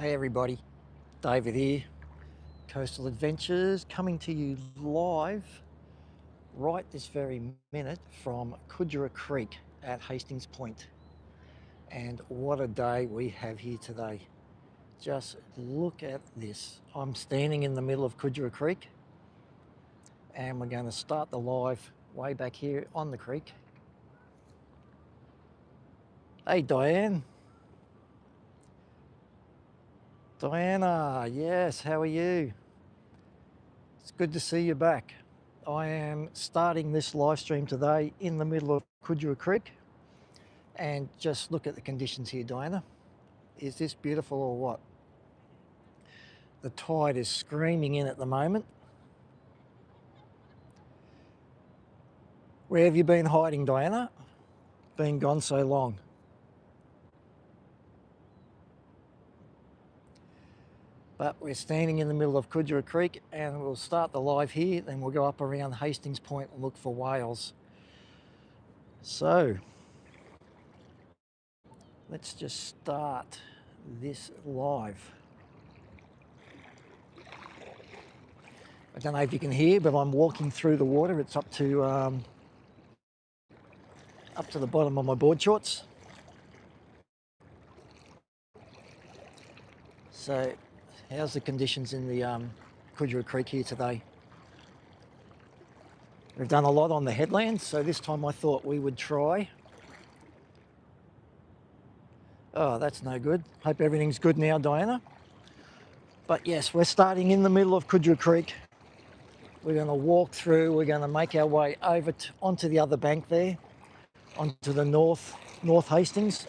Hey everybody, David here, Coastal Adventures, coming to you live right this very minute from Kudra Creek at Hastings Point. And what a day we have here today. Just look at this. I'm standing in the middle of Kudra Creek and we're going to start the live way back here on the creek. Hey Diane. Diana, yes, how are you? It's good to see you back. I am starting this live stream today in the middle of Kudra Creek, and just look at the conditions here, Diana. Is this beautiful or what? The tide is screaming in at the moment. Where have you been hiding, Diana? Been gone so long. But we're standing in the middle of Kudra Creek and we'll start the live here, then we'll go up around Hastings Point and look for whales. So let's just start this live. I don't know if you can hear, but I'm walking through the water. It's up to the bottom of my board shorts. So how's the conditions in the Kudra Creek here today? We've done a lot on the headlands, so this time I thought we would try. Oh, that's no good. Hope everything's good now, Diana. But yes, we're starting in the middle of Kudra Creek. We're going to walk through, we're going to make our way over onto the other bank there, onto the North Hastings.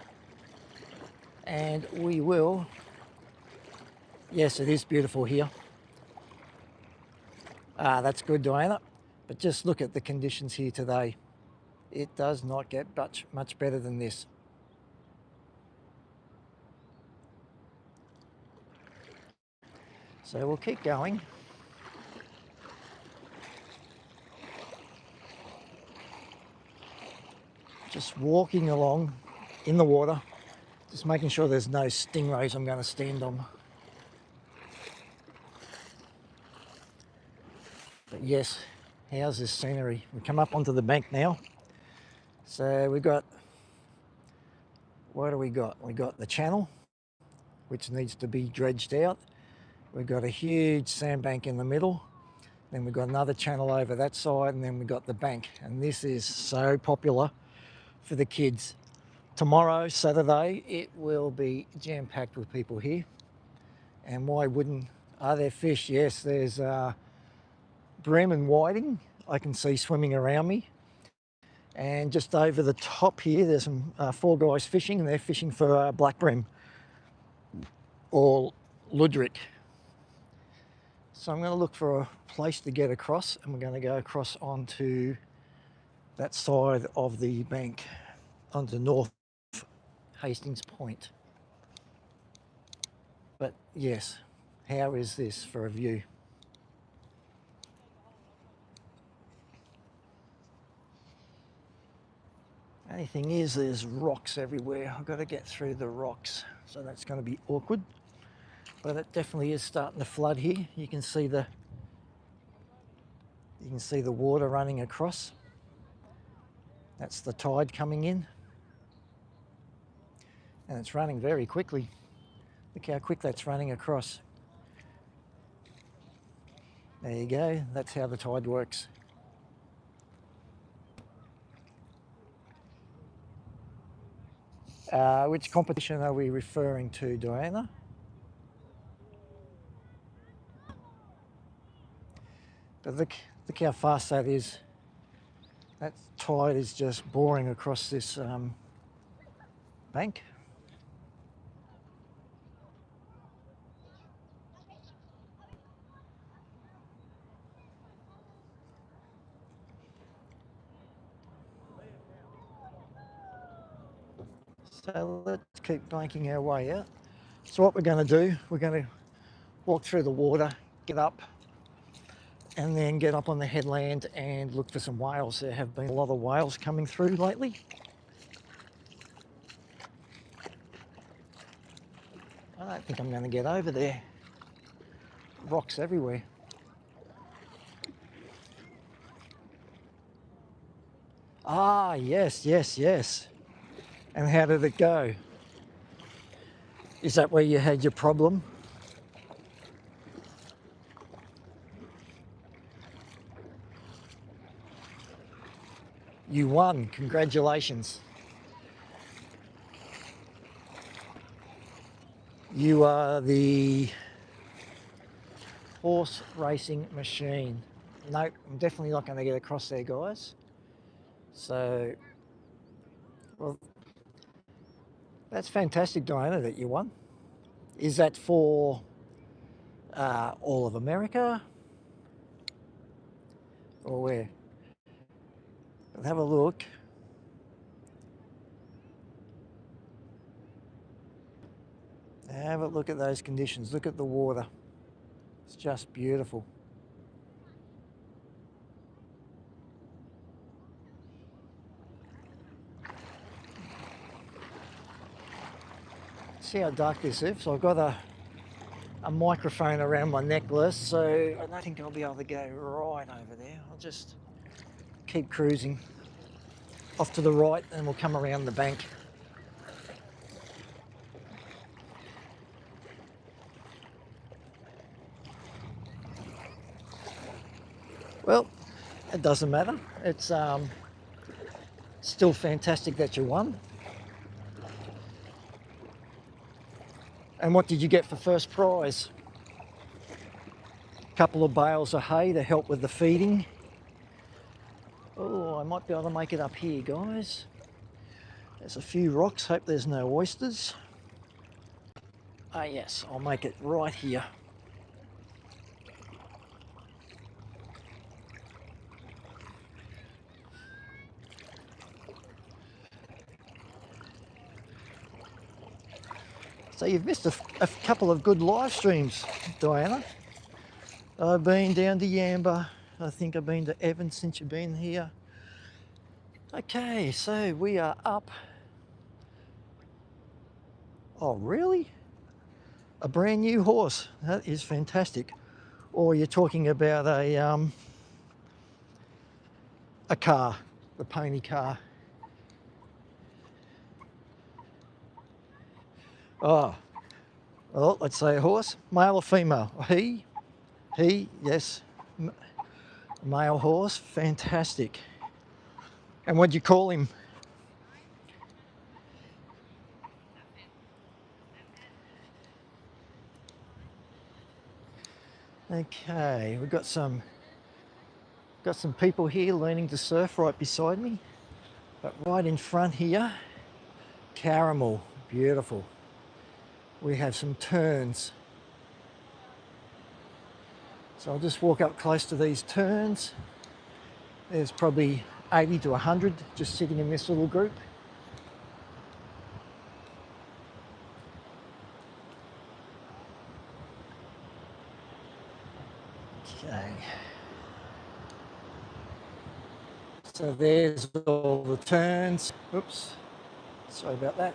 And we will, yes, it is beautiful here. That's good, Diana. But just look at the conditions here today. It does not get much better than this. So we'll keep going. Just walking along in the water, just making sure there's no stingrays I'm going to stand on. But yes, how's this scenery? We come up onto the bank now. So we've got, what do we got? We got the channel, which needs to be dredged out. We've got a huge sandbank in the middle. Then we've got another channel over that side, and then we've got the bank. And this is so popular for the kids. Tomorrow, Saturday, it will be jam-packed with people here. And why wouldn't, are there fish? Yes, there's bream and whiting I can see swimming around me. And just over the top here, there's some 4 guys fishing, and they're fishing for black bream or luderick. So I'm going to look for a place to get across, and we're going to go across onto that side of the bank, onto North Hastings Point. But yes, how is this for a view? Only thing is, there's rocks everywhere. I've got to get through the rocks, so that's going to be awkward. But it definitely is starting to flood here. You can see the water running across. That's the tide coming in. And it's running very quickly. Look how quick that's running across. There you go. That's how the tide works. Which competition are we referring to, Diana? But look how fast that is. That tide is just boring across this bank. So let's keep making our way out. So what we're going to do, we're going to walk through the water, get up, and then get up on the headland and look for some whales. There have been a lot of whales coming through lately. I don't think I'm going to get over there. Rocks everywhere. Ah, yes, yes, yes. And how did it go? Is that where you had your problem? You won. Congratulations. You are the horse racing machine. Nope, I'm definitely not going to get across there, guys. So, well, that's fantastic, Diana, that you won. Is that for all of America? Or where? Let's have a look. Have a look at those conditions. Look at the water. It's just beautiful. See how dark this is? So I've got a microphone around my necklace, so I don't think I'll be able to go right over there. I'll just keep cruising off to the right and we'll come around the bank. Well, it doesn't matter. It's still fantastic that you won. And what did you get for first prize? A couple of bales of hay to help with the feeding. Oh, I might be able to make it up here, guys. There's a few rocks. Hope there's no oysters. Ah, yes, I'll make it right here. So you've missed a couple of good live streams, Diana. I've been down to Yamba. I think I've been to Evans since you've been here. Okay, so we are up. Oh, really? A brand new horse. That is fantastic. Or you're talking about a car, the pony car. Oh, well, let's say a horse. Male or female? He, yes. Male horse, fantastic. And what'd you call him? Okay, we've got some people here learning to surf right beside me. But right in front here, caramel, beautiful. We have some turns. So I'll just walk up close to these turns. There's probably 80 to 100 just sitting in this little group. Okay. So there's all the turns. Oops, sorry about that.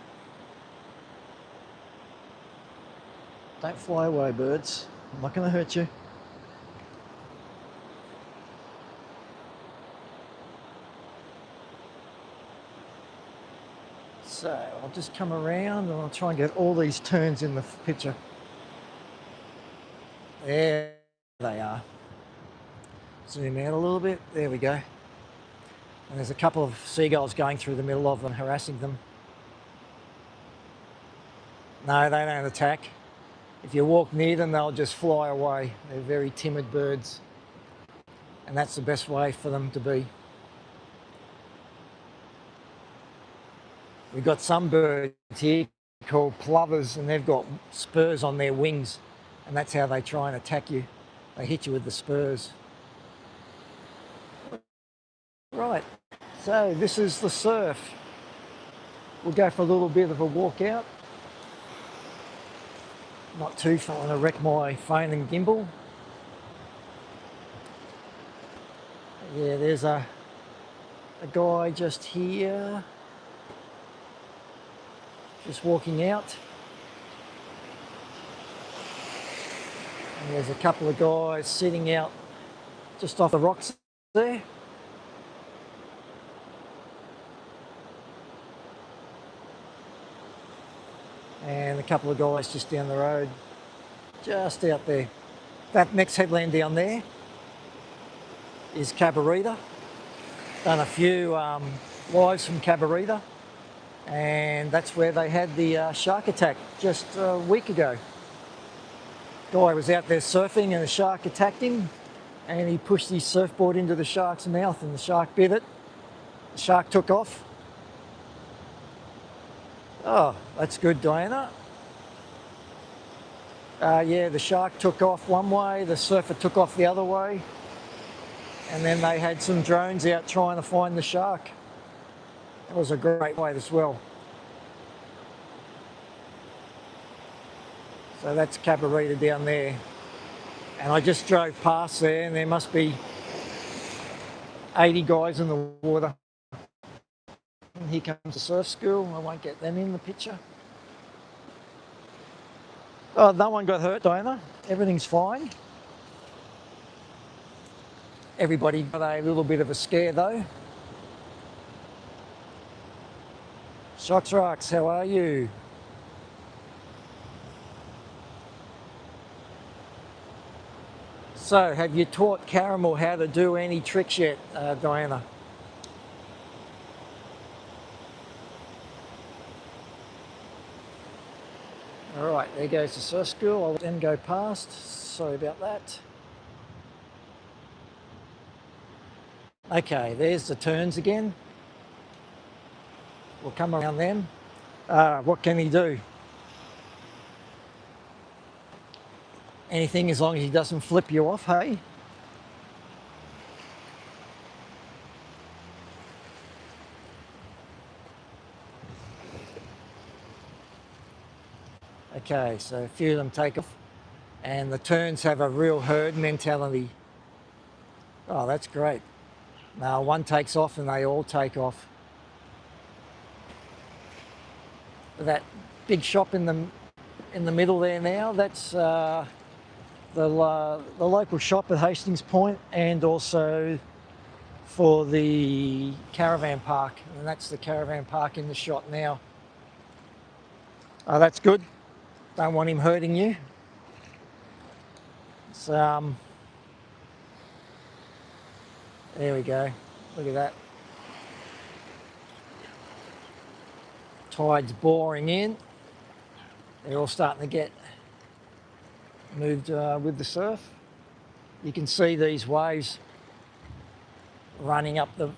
Don't fly away, birds. I'm not going to hurt you. So I'll just come around and I'll try and get all these turns in the picture. There they are. Zoom out a little bit. There we go. And there's a couple of seagulls going through the middle of them, harassing them. No, they don't attack. If you walk near them, they'll just fly away. They're very timid birds. And that's the best way for them to be. We've got some birds here called plovers, and they've got spurs on their wings, and that's how they try and attack you. They hit you with the spurs. Right, so this is the surf. We'll go for a little bit of a walk out. Not too far, I want to wreck my phone and gimbal. Yeah, there's a guy just here. Just walking out. There's a couple of guys sitting out just off the rocks there. And a couple of guys just down the road, just out there. That next headland down there is Cabarita. Done a few lives from Cabarita, and that's where they had the shark attack just a week ago. Guy was out there surfing and a shark attacked him, and he pushed his surfboard into the shark's mouth and the shark bit it. The shark took off. Oh, that's good, Diana. Yeah, the shark took off one way, the surfer took off the other way, and then they had some drones out trying to find the shark. That was a great way as well. So that's Cabarita down there. And I just drove past there, and there must be 80 guys in the water. And here comes the surf school. I won't get them in the picture. Oh, no one got hurt, Diana. Everything's fine. Everybody got a little bit of a scare though. Shocks Rocks, how are you? So, have you taught Caramel how to do any tricks yet, Diana? All right, there goes the surf school. I'll let them go past. Sorry about that. Okay, there's the turns again. We'll come around them. What can he do? Anything as long as he doesn't flip you off, hey? Okay, so a few of them take off, and the turns have a real herd mentality. Oh, that's great. Now one takes off and they all take off. That big shop in the middle there now, that's the local shop at Hastings Point, and also for the caravan park, and that's the caravan park in the shot now. Oh, that's good. Don't want him hurting you. So, there we go. Look at that. Tide's boring in. They're all starting to get moved with the surf. You can see these waves running up the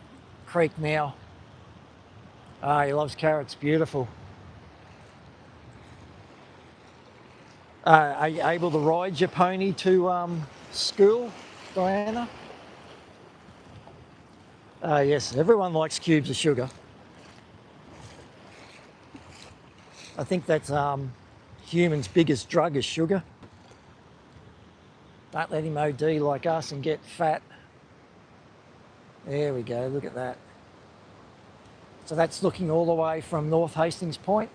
creek now. Ah, he loves carrots, beautiful. Are you able to ride your pony to school, Diana? Yes, everyone likes cubes of sugar. I think that's humans' biggest drug is sugar. Don't let him OD like us and get fat. There we go, look at that. So that's looking all the way from North Hastings Point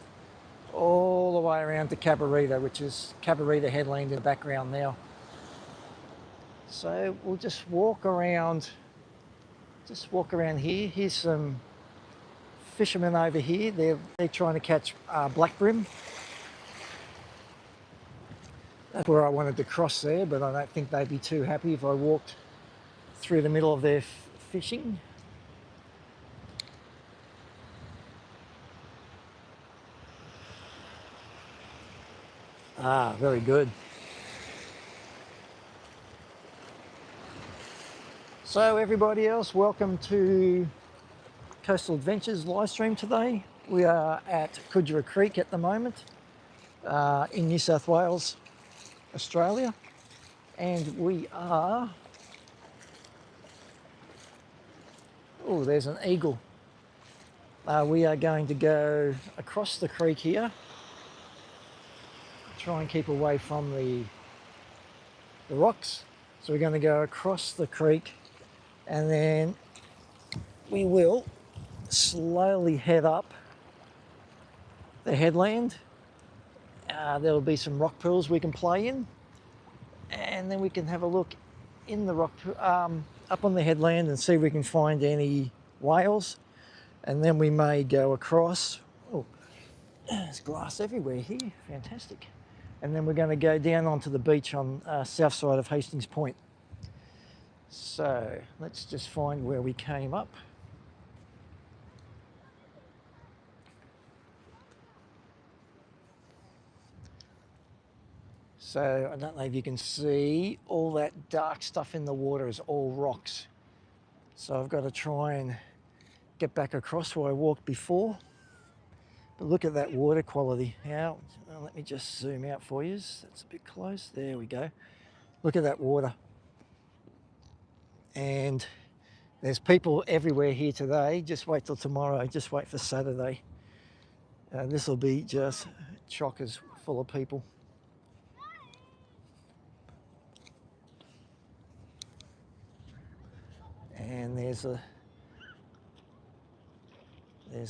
all the way around to Cabarita, which is Cabarita headland in the background now. So we'll just walk around here. Here's some fishermen over here. They're trying to catch black brim. That's where I wanted to cross there, but I don't think they'd be too happy if I walked through the middle of their fishing. Ah, very good. So everybody else, welcome to Coastal Adventures live stream today. We are at Kudra Creek at the moment in New South Wales, Australia, and we are, oh, there's an eagle. We are going to go across the creek here, try and keep away from the rocks. So we're going to go across the creek, and then we will slowly head up the headland. There'll be some rock pools we can play in, and then we can have a look in the rock, up on the headland, and see if we can find any whales, and then we may go across. Oh, there's glass everywhere here, fantastic. And then we're going to go down onto the beach on south side of Hastings Point. So let's just find where we came up. So I don't know if you can see, all that dark stuff in the water is all rocks. So I've got to try and get back across where I walked before. But look at that water quality. Now, let me just zoom out for you. That's a bit close. There we go. Look at that water. And there's people everywhere here today. Just wait till tomorrow. Just wait for Saturday. This will be just chockers full of people. And there's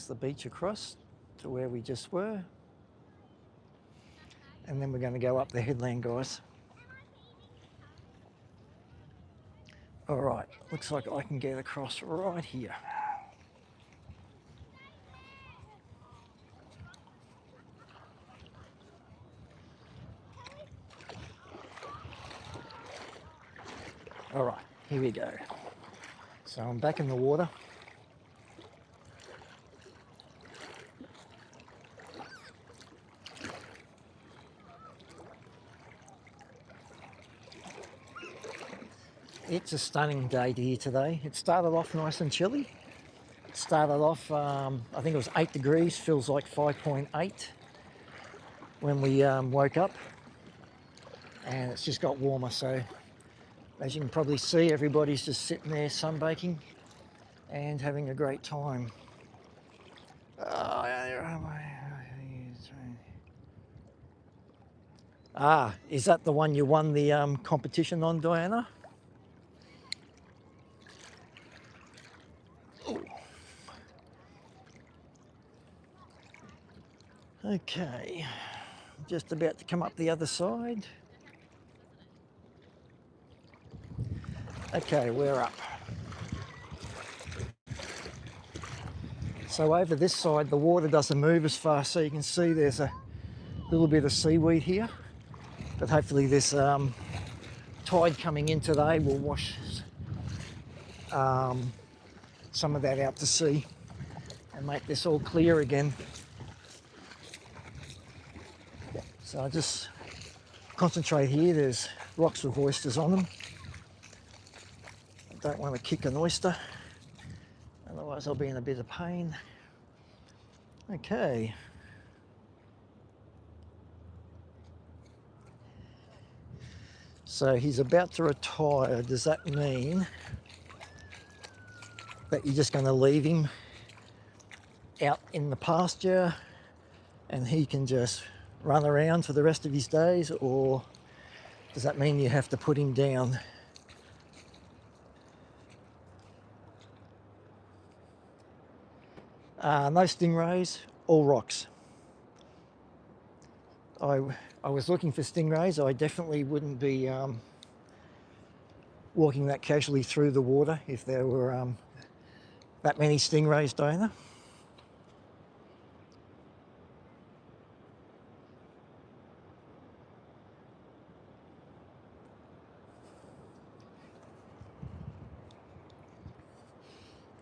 the beach across to where we just were. And then we're going to go up the headland, guys. All right, looks like I can get across right here. All right, here we go. So I'm back in the water. It's a stunning day here today. It started off nice and chilly. It started off, I think it was 8 degrees, feels like 5.8 when we woke up. And it's just got warmer, so as you can probably see, everybody's just sitting there sunbaking and having a great time. Is that the one you won the competition on, Diana? Okay, just about to come up the other side. Okay, we're up. So over this side, the water doesn't move as fast, so you can see there's a little bit of seaweed here. But hopefully this tide coming in today will wash some of that out to sea and make this all clear again. So I just concentrate here. There's rocks with oysters on them. I don't want to kick an oyster, otherwise I'll be in a bit of pain. Okay. So he's about to retire. Does that mean that you're just going to leave him out in the pasture and he can just run around for the rest of his days, or does that mean you have to put him down? No stingrays, all rocks. I was looking for stingrays. I definitely wouldn't be walking that casually through the water if there were that many stingrays, Diana.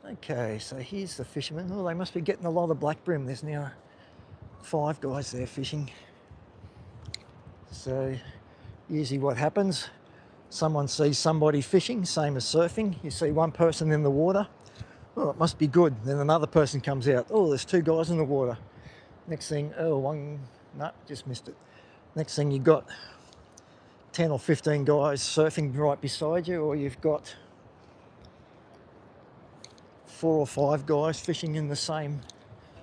Okay, so here's the fishermen. Oh, they must be getting a lot of black brim. There's now 5 guys there fishing. So usually what happens, someone sees somebody fishing, same as surfing. You see one person in the water, oh, it must be good. Then another person comes out, oh, there's 2 guys in the water. Next thing, oh, one, no, just missed it. Next thing, you've got 10 or 15 guys surfing right beside you, or you've got 4 or 5 guys fishing in the same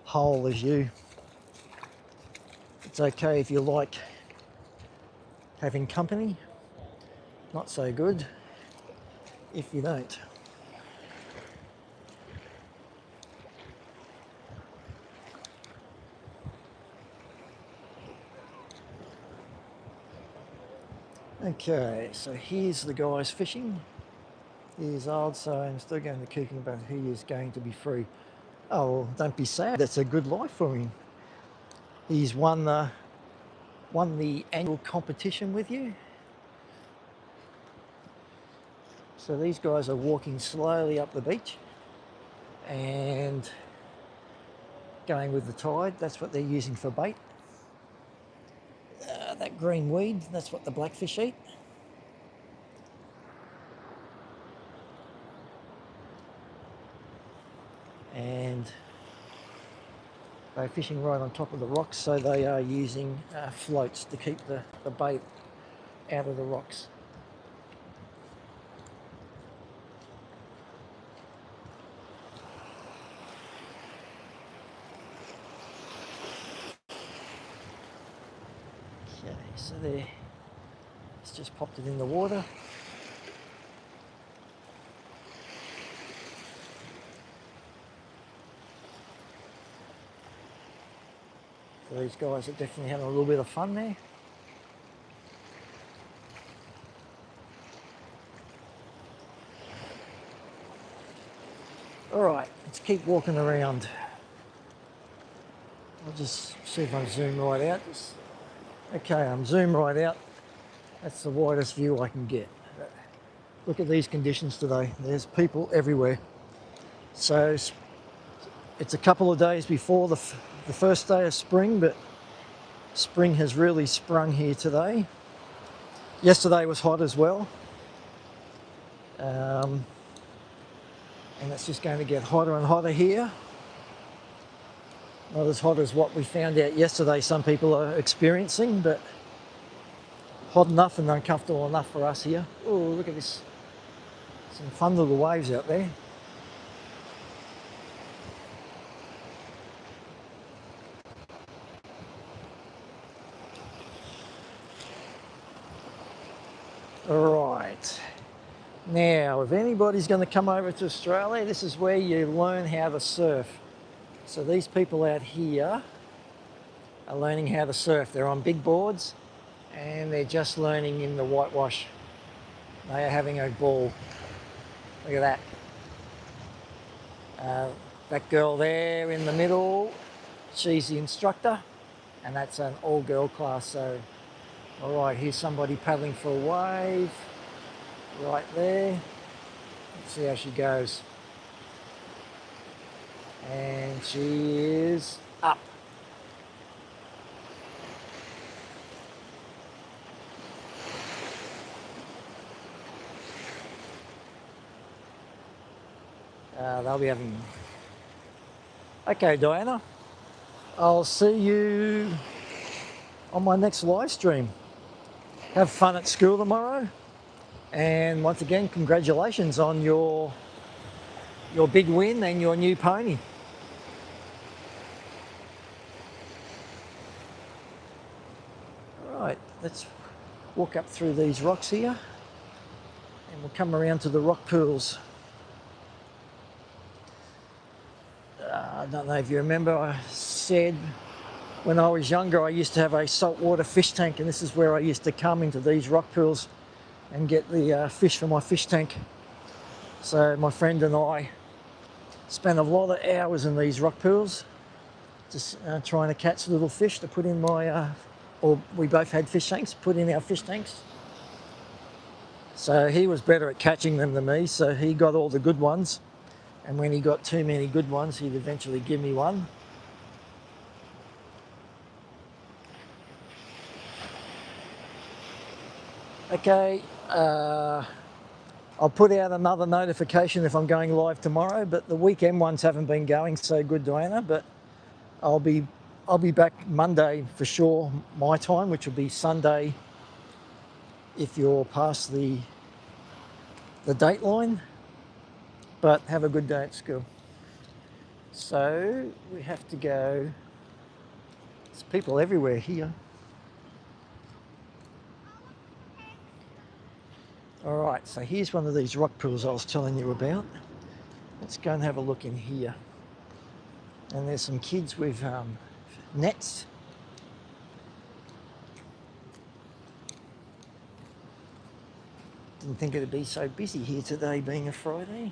hole as you. It's okay if you like having company, not so good if you don't. Okay, so here's the guys fishing. He is old, so I'm still going to keep him, but he is going to be free. Oh, well, don't be sad. That's a good life for him. He's won the annual competition with you. So these guys are walking slowly up the beach and going with the tide. That's what they're using for bait. That green weed, that's what the blackfish eat. And they're fishing right on top of the rocks, so they are using floats to keep the bait out of the rocks. Okay, so there, it's just popped it in the water. So these guys are definitely having a little bit of fun there. All right, let's keep walking around. I'll just see if I zoom right out. Okay, I'm zoomed right out. That's the widest view I can get. Look at these conditions today. There's people everywhere. So it's a couple of days before the first day of spring, but spring has really sprung here today. Yesterday was hot as well. And it's just going to get hotter and hotter here. Not as hot as what we found out yesterday some people are experiencing, but hot enough and uncomfortable enough for us here. Oh, look at this. Some fun little waves out there. All right. Now, if anybody's going to come over to Australia, this is where you learn how to surf. So these people out here are learning how to surf. They're on big boards and they're just learning in the whitewash. They are having a ball. Look at that. That girl there in the middle, she's the instructor, and that's an all-girl class. So, all right, here's somebody paddling for a wave right there. Let's see how she goes. And she is up. They'll be having... Okay, Diana, I'll see you on my next live stream. Have fun at school tomorrow. And once again, congratulations on your big win and your new pony. All right, let's walk up through these rocks here and we'll come around to the rock pools. I don't know if you remember, I said when I was younger I used to have a saltwater fish tank, and this is where I used to come into these rock pools and get the fish for my fish tank. So my friend and I spent a lot of hours in these rock pools just trying to catch little fish to put in my, or we both had fish tanks, put in our fish tanks. So he was better at catching them than me, so he got all the good ones. And when he got too many good ones, he'd eventually give me one. Okay, I'll put out another notification if I'm going live tomorrow, but the weekend ones haven't been going so good, Diana, but I'll be back Monday for sure, my time, which will be Sunday if you're past the date line. But have a good day at school. So we have to go. There's people everywhere here. All right, so here's one of these rock pools I was telling you about. Let's go and have a look in here. And there's some kids with nets. Didn't think it'd be so busy here today, being a Friday.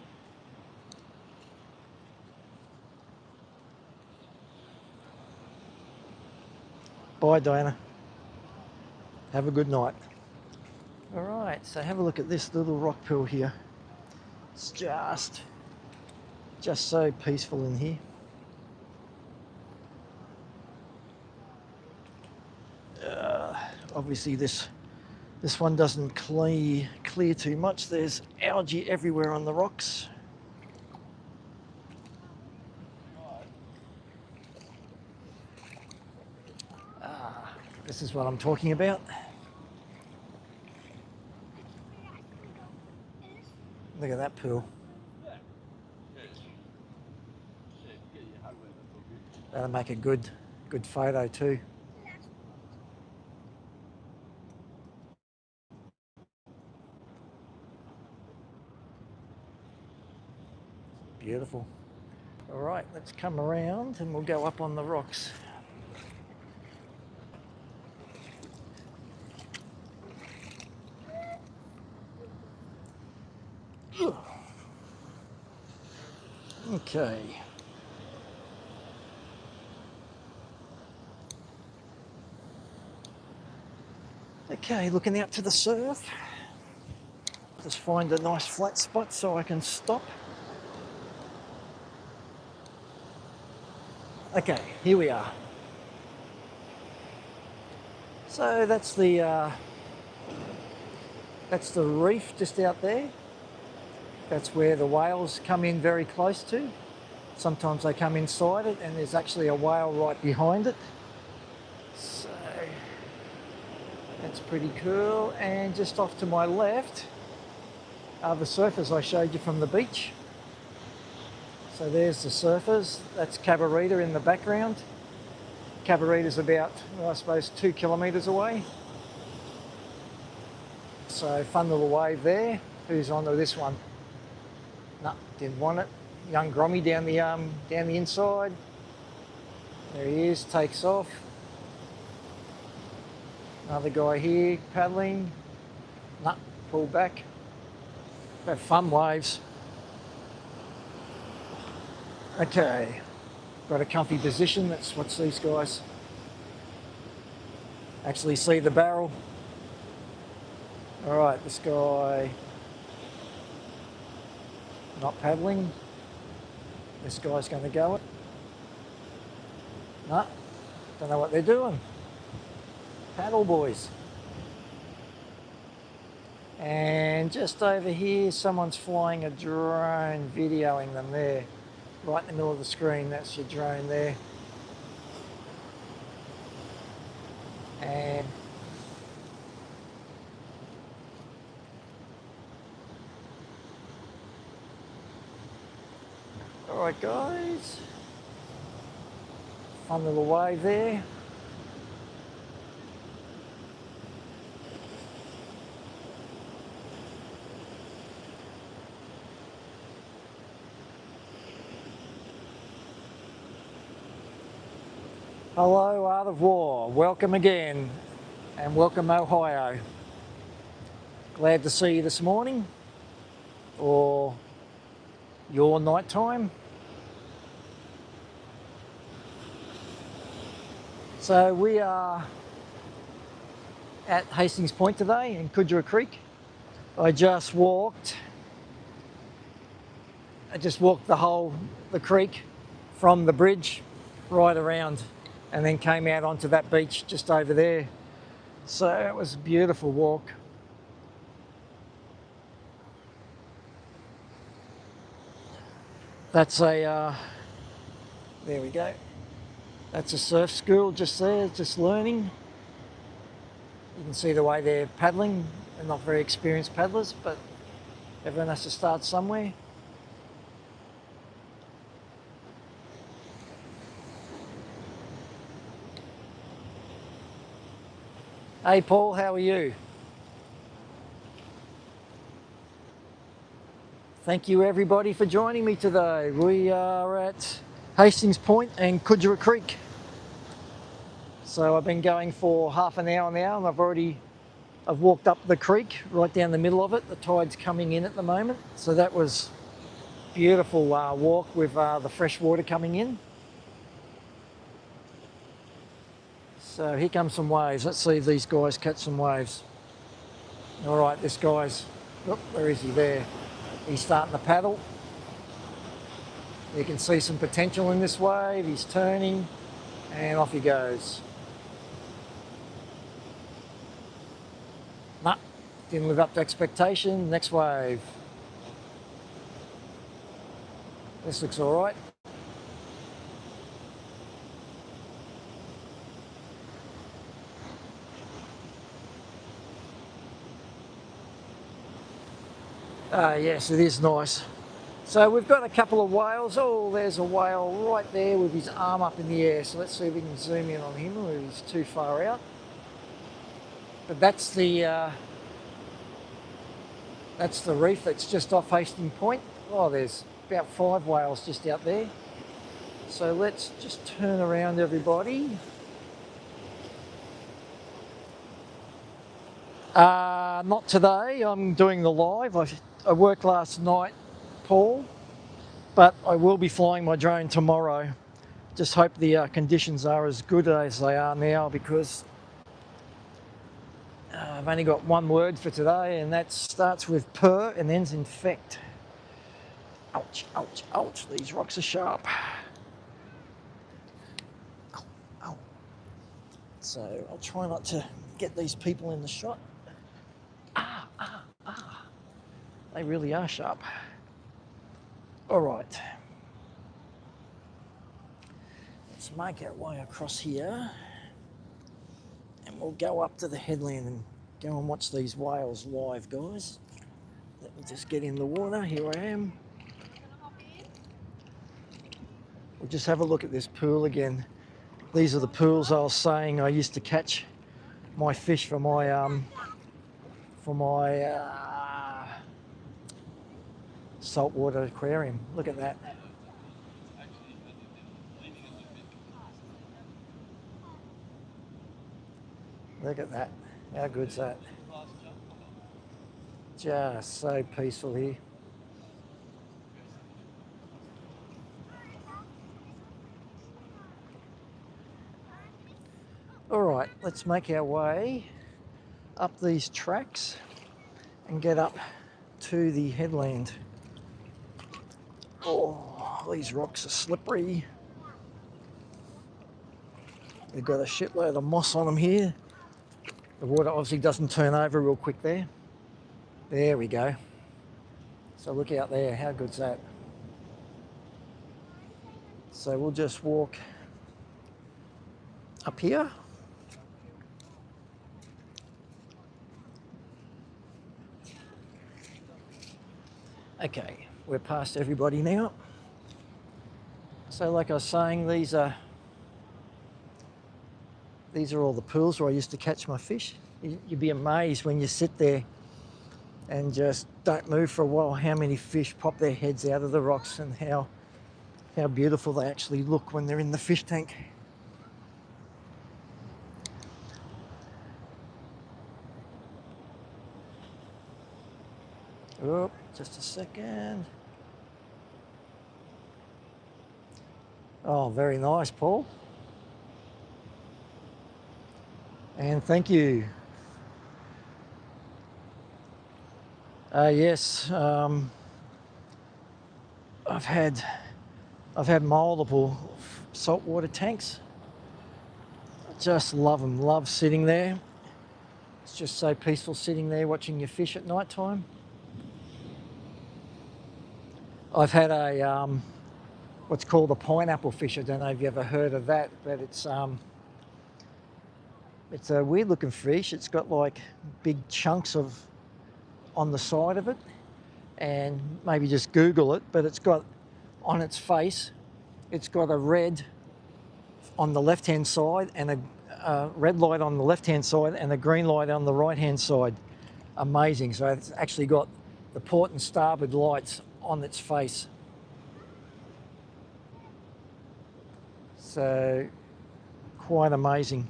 Bye, Diana. Have a good night. All right, so have a look at this little rock pool here. It's just so peaceful in here. Obviously this one doesn't clear too much. There's algae everywhere on the rocks. This is what I'm talking about. Look at that pool. That'll make a good photo too. Beautiful. All right, let's come around and we'll go up on the rocks. Okay. Okay, looking out to the surf. Just find a nice flat spot so I can stop. Okay, here we are. So that's the reef just out there. That's where the whales come in very close to. Sometimes they come inside it and there's actually a whale right behind it. So that's pretty cool. And just off to my left are the surfers I showed you from the beach. So there's the surfers. That's Cabarita in the background. Cabarita's about, well, I suppose, 2 kilometres away. So fun little wave there. Who's onto this one? No, didn't want it. Young Grommy down the inside. There he is, takes off. Another guy here paddling. No, pull back. Have fun waves. Okay, got a comfy position. That's what's these guys. Actually see the barrel. All right, this guy not paddling. This guy's going to go it. No, don't know what they're doing. Paddle boys. And just over here, someone's flying a drone, videoing them there. Right in the middle of the screen, that's your drone there. And all right, guys. Fun little wave there. Hello, Art of War. Welcome again, and welcome, Ohio. Glad to see you this morning, or your night time. So we are at Hastings Point today in Kudra Creek. I just walked the creek from the bridge right around and then came out onto that beach just over there. So it was a beautiful walk. That's there we go. That's a surf school just there, just learning. You can see the way they're paddling. They're not very experienced paddlers, but everyone has to start somewhere. Hey Paul, how are you? Thank you everybody for joining me today. We are at Hastings Point and Kudra Creek. So I've been going for half an hour now and I've I've walked up the creek right down the middle of it. The tide's coming in at the moment, so that was beautiful walk with the fresh water coming in. So here comes some waves. Let's see if these guys catch some waves. All right, this guy's, where is he? There. He's starting to paddle. You can see some potential in this wave. He's turning and off he goes. Nah, didn't live up to expectation. Next wave. This looks all right. Yes, it is nice. So we've got a couple of whales. Oh, there's a whale right there with his arm up in the air. So let's see if we can zoom in on him, or he's too far out. But that's the reef that's just off Hastings Point. Oh, there's about 5 whales just out there. So let's just turn around, everybody. Not today. I'm doing the live. I worked last night, Paul, but I will be flying my drone tomorrow. Just hope the conditions are as good as they are now, because I've only got one word for today, and that starts with purr and ends in fect. Ouch, ouch, ouch. These rocks are sharp. Ow, ow. So I'll try not to get these people in the shot. They really are sharp. All right. Let's make our way across here, and we'll go up to the headland and go and watch these whales live, guys. Let me just get in the water. Here I am. We'll just have a look at this pool again. These are the pools I was saying I used to catch my fish for my saltwater aquarium. Look at that. Look at that. How good's that? Just so peaceful here. All right, let's make our way up these tracks and get up to the headland. Oh, these rocks are slippery. They've got a shitload of moss on them here. The water obviously doesn't turn over real quick there. There we go. So look out there, how good's that? So we'll just walk up here. Okay, we're past everybody now. So like I was saying, these are all the pools where I used to catch my fish. You'd be amazed when you sit there and just don't move for a while how many fish pop their heads out of the rocks, and how beautiful they actually look when they're in the fish tank. Oh, just a second. Oh, very nice, Paul. And thank you. Yes, I've had multiple saltwater tanks. I just love them. Love sitting there. It's just so peaceful sitting there watching your fish at night time. I've had a what's called a pineapple fish. I don't know if you ever heard of that, but it's a weird looking fish. It's got like big chunks on the side of it, and maybe just Google it, but it's got on its face, it's got a red on the left hand side and a red light on the left hand side and a green light on the right hand side. Amazing. So it's actually got the port and starboard lights on its face. So quite amazing.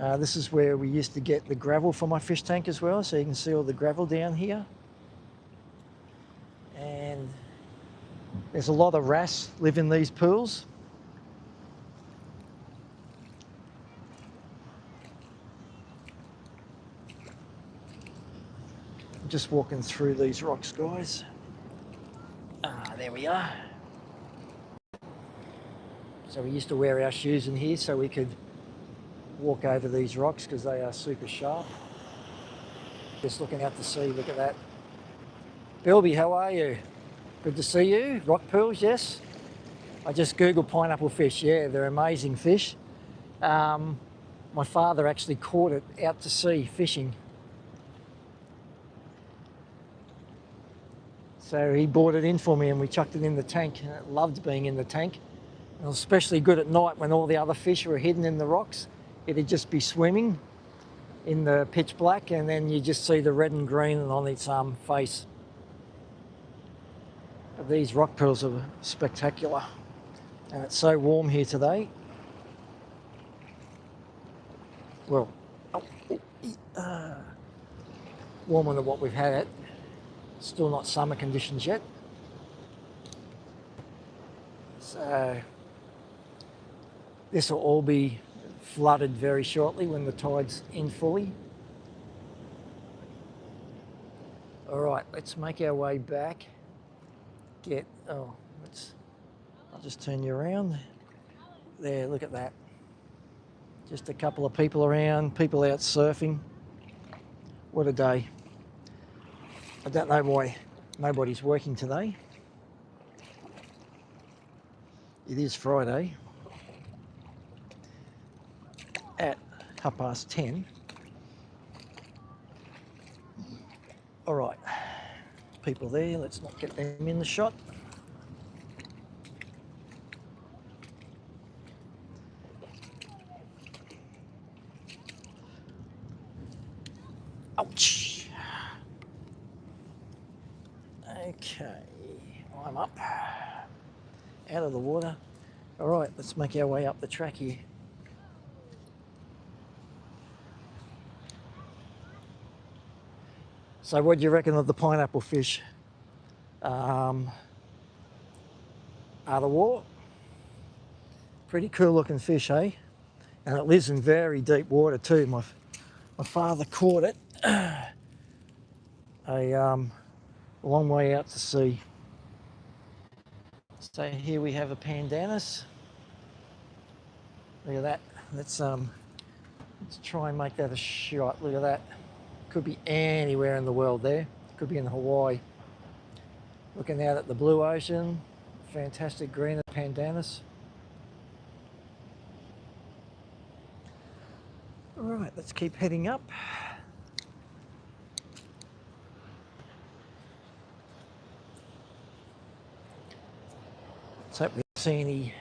This is where we used to get the gravel for my fish tank as well, so you can see all the gravel down here. And there's a lot of wrasse live in these pools. I'm just walking through these rocks, guys. There we are. So we used to wear our shoes in here so we could walk over these rocks because they are super sharp. Just looking out to sea, look at that. Bilby, how are you? Good to see you. Rock pools, yes. I just googled pineapple fish. Yeah, they're amazing fish. My father actually caught it out to sea fishing. So he brought it in for me and we chucked it in the tank, and it loved being in the tank. It was especially good at night when all the other fish were hidden in the rocks. It'd just be swimming in the pitch black, and then you just see the red and green on its face. But these rock pools are spectacular, and it's so warm here today. Well, warmer than what we've had it. Still not summer conditions yet. So this will all be flooded very shortly when the tide's in fully. All right, let's make our way back. I'll just turn you around. There, look at that. Just a couple of people around, people out surfing. What a day. I don't know why nobody's working today. It is Friday at 10:30. All right, people there, let's not get them in the shot. Ouch. Okay, I'm up, out of the water. All right, let's make our way up the track here. So what do you reckon of the pineapple fish? Out of war. Pretty cool looking fish, eh? And it lives in very deep water too. My father caught it a long way out to sea. So here we have a pandanus. Look at that. Let's try and make that a shot. Look at that. Could be anywhere in the world there. Could be in Hawaii. Looking out at the blue ocean. Fantastic green of pandanus. All right, let's keep heading up. Let's hope we don't see any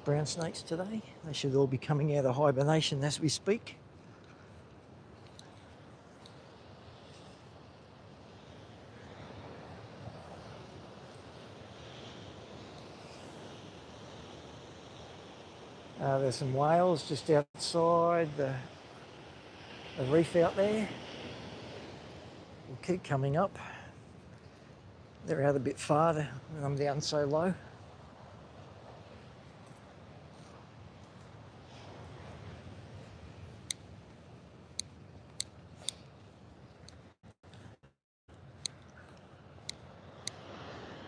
brown snakes today. They should all be coming out of hibernation as we speak. There's some whales just outside the reef out there. We'll keep coming up. They're out a bit farther when I'm down so low.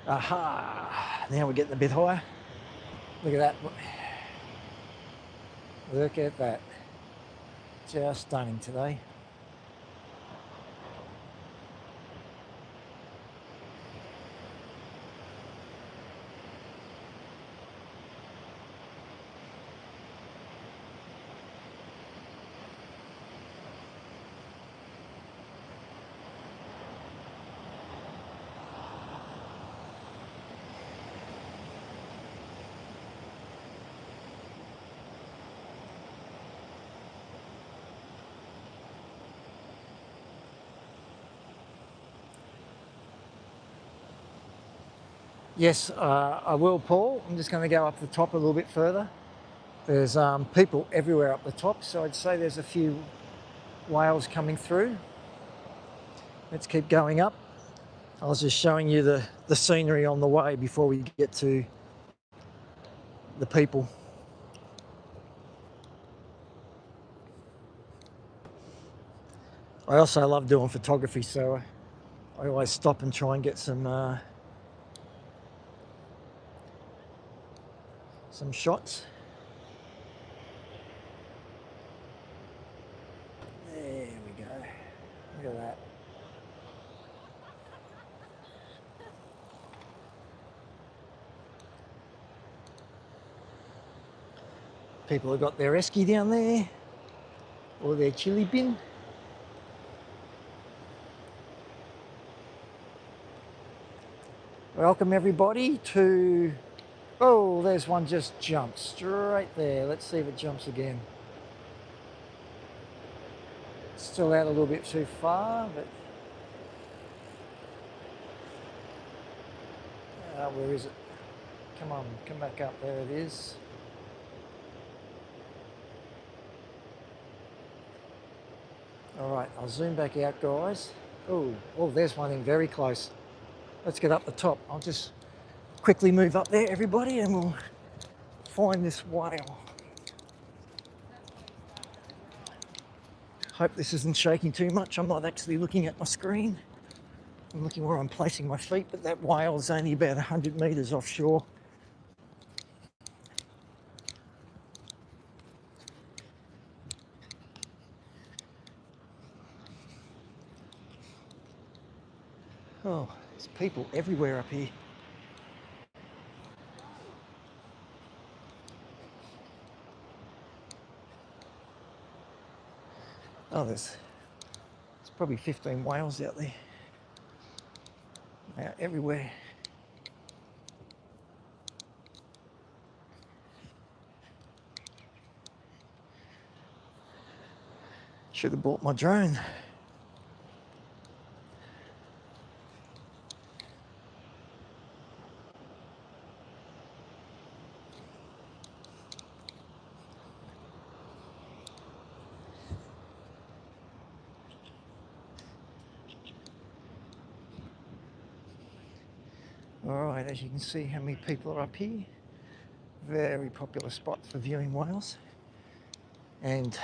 Aha! Now we're getting a bit higher. Look at that. Look at that. Just stunning today. Yes, I will, Paul. I'm just going to go up the top a little bit further. There's people everywhere up the top, so I'd say there's a few whales coming through. Let's keep going up. I was just showing you the scenery on the way before we get to the people. I also love doing photography, so I always stop and try and get some shots. There we go. Look at that. People have got their esky down there, or their chili bin. Welcome everybody to, oh, there's one just jumped straight there. Let's see if it jumps again. Still out a little bit too far, but where is it? Come on, come back up. There it is. All right, I'll zoom back out, guys. Oh, there's one in very close. Let's get up the top. I'll just quickly move up there, everybody, and we'll find this whale. Hope this isn't shaking too much. I'm not actually looking at my screen. I'm looking where I'm placing my feet, but that whale's only about 100 metres offshore. Oh, there's people everywhere up here. Oh, there's probably 15 whales out there. Out everywhere. Should have bought my drone. All right, as you can see how many people are up here. Very popular spot for viewing whales. And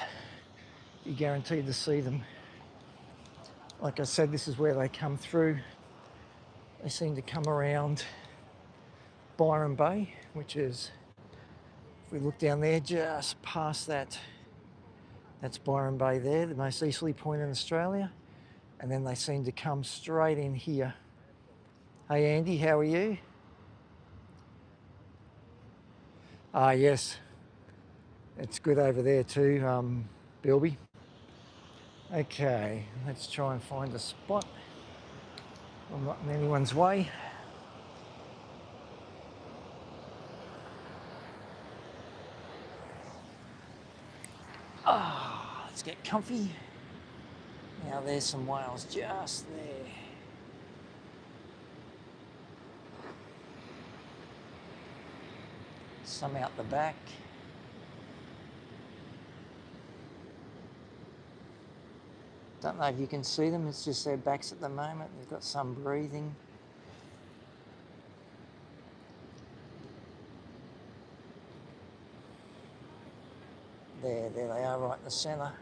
you're guaranteed to see them. Like I said, this is where they come through. They seem to come around Byron Bay, which is, if we look down there, just past that, that's Byron Bay there, the most easterly point in Australia. And then they seem to come straight in here. Hey Andy, how are you? Ah yes, it's good over there too, Bilby. Okay, let's try and find a spot. I'm not in anyone's way. Ah, let's get comfy. Now there's some whales just there. Some out the back. Don't know if you can see them, it's just their backs at the moment. They've got some breathing. There they are, right in the centre.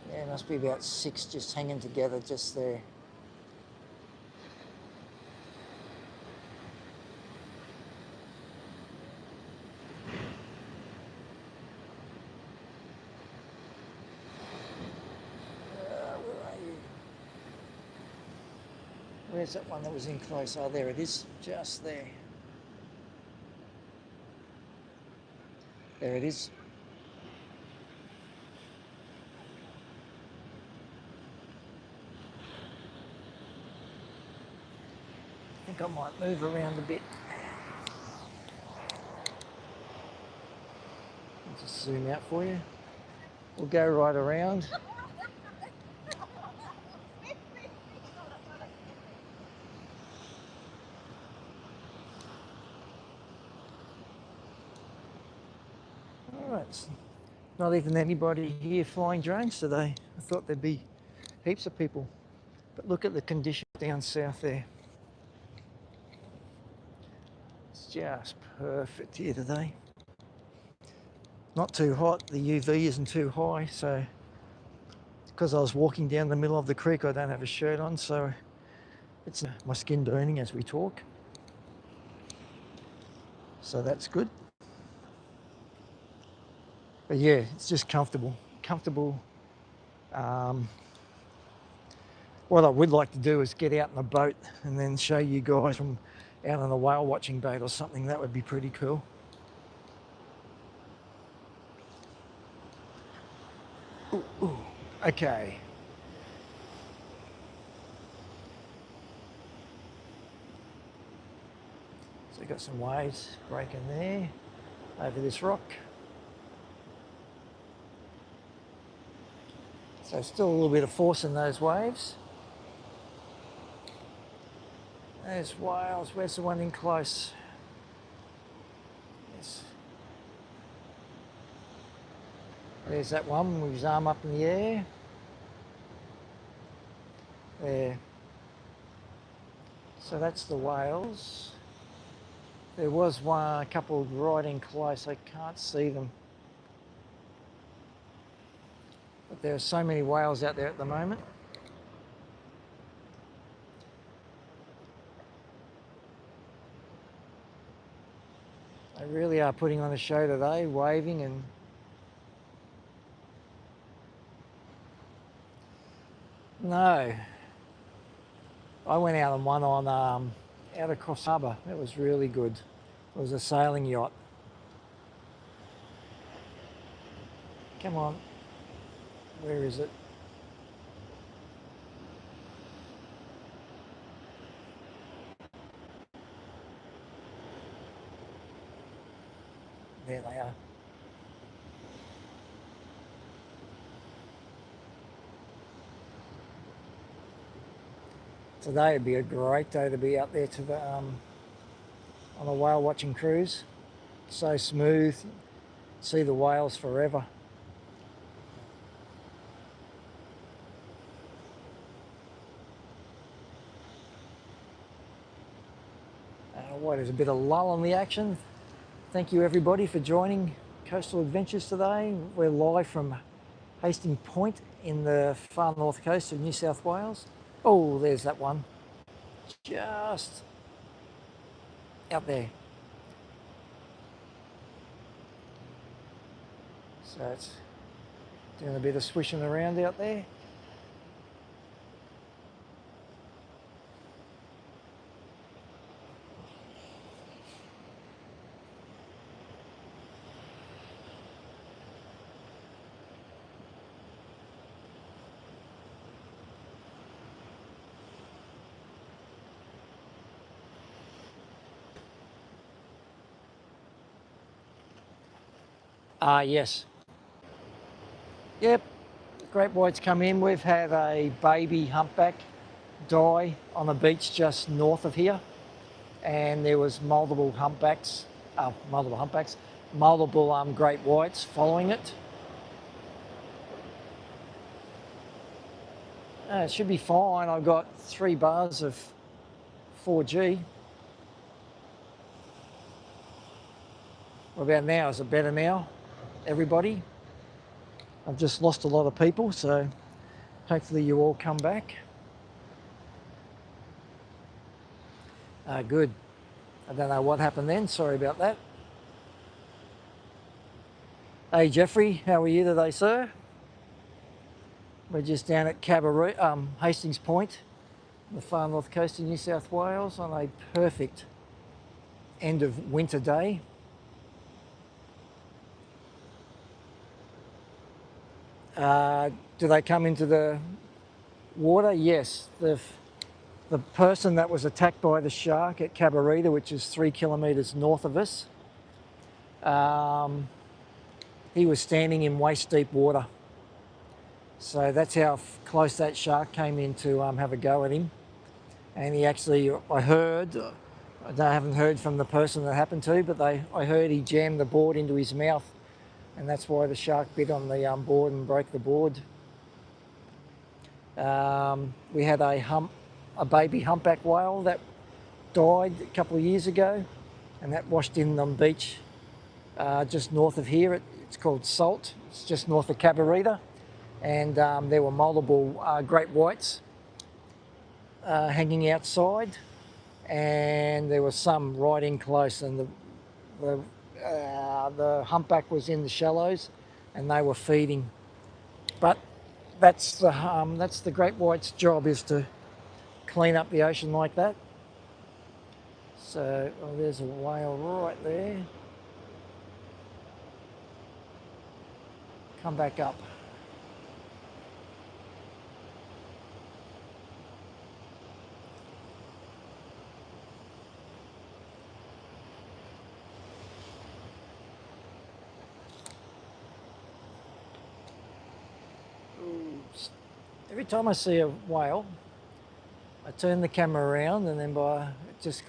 Yeah, it must be about 6 just hanging together just there. Where's that one that was in close? Oh, there it is, just there. There it is. I think I might move around a bit. I'll just zoom out for you. We'll go right around. it's not even anybody here flying drones today. I thought there'd be heaps of people. But look at the conditions down south there. It's just perfect here today. Not too hot, the UV isn't too high, so because I was walking down the middle of the creek, I don't have a shirt on, so it's my skin burning as we talk. So that's good. But yeah, it's just comfortable. What I would like to do is get out in a boat and then show you guys from out on a whale watching boat or something. That would be pretty cool. Ooh. Okay. So we've got some waves breaking there over this rock. So still a little bit of force in those waves. There's whales. Where's the one in close? Yes. There's that one with his arm up in the air. There. So that's the whales. There was a couple right in close. I can't see them. But there are so many whales out there at the moment. They really are putting on a show today, waving and no. I went out on one on out across harbour. It was really good. It was a sailing yacht. Come on. Where is it? There they are. Today would be a great day to be out there to the, on a whale watching cruise. So smooth, see the whales forever. There's a bit of lull on the action. Thank you everybody for joining Coastal Adventures today. We're live from Hastings Point in the far north coast of New South Wales. Oh, there's that one. Just out there. So it's doing a bit of swishing around out there. Yes. Yep, great whites come in. We've had a baby humpback die on a beach just north of here. And there was multiple great whites following it. It should be fine. I've got 3 bars of 4G. What about now? Is it better now? Everybody? I've just lost a lot of people, so hopefully you all come back. Good. I don't know what happened then. Sorry about that. Hey, Jeffrey, how are you today, sir? We're just down at Hastings Point, the far north coast of New South Wales, on a perfect end of winter day. Do they come into the water? Yes. The person that was attacked by the shark at Cabarita, which is 3 kilometres north of us, he was standing in waist deep water. So that's how close that shark came in to have a go at him. And he actually, I haven't heard from the person that happened to, but I heard he jammed the board into his mouth and that's why the shark bit on the board and broke the board. We had a baby humpback whale that died a couple of years ago, and that washed in on the beach just north of here. It's called Salt. It's just north of Cabarita, and there were multiple great whites hanging outside, and there was some right in close, and the humpback was in the shallows, and they were feeding. But that's the great white's job, is to clean up the ocean like that. So there's a whale right there. Come back up. Every time I see a whale, I turn the camera around, and then it just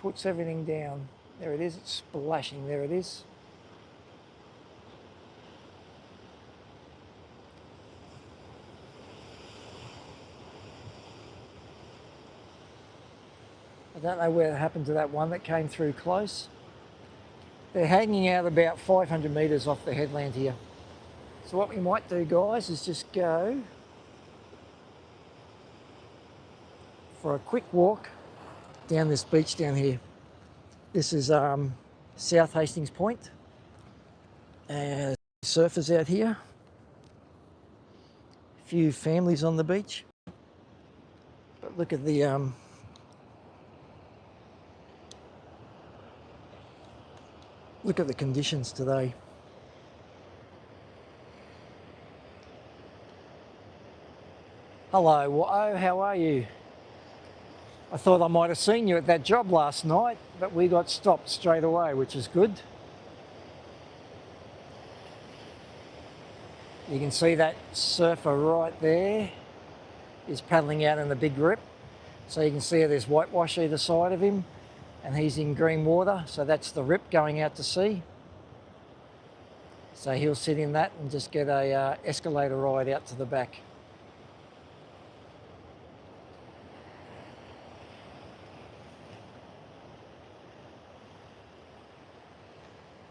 puts everything down. There it is, it's splashing, there it is. I don't know where it happened to that one that came through close. They're hanging out about 500 metres off the headland here. So what we might do, guys, is just go for a quick walk down this beach down here. This is South Hastings Point. Surfers out here. A few families on the beach. But look at the conditions today. Hello, how are you? I thought I might have seen you at that job last night, but we got stopped straight away, which is good. You can see that surfer right there is paddling out in the big rip. So you can see there's whitewash either side of him, and he's in green water, so that's the rip going out to sea. So he'll sit in that and just get a escalator ride out to the back.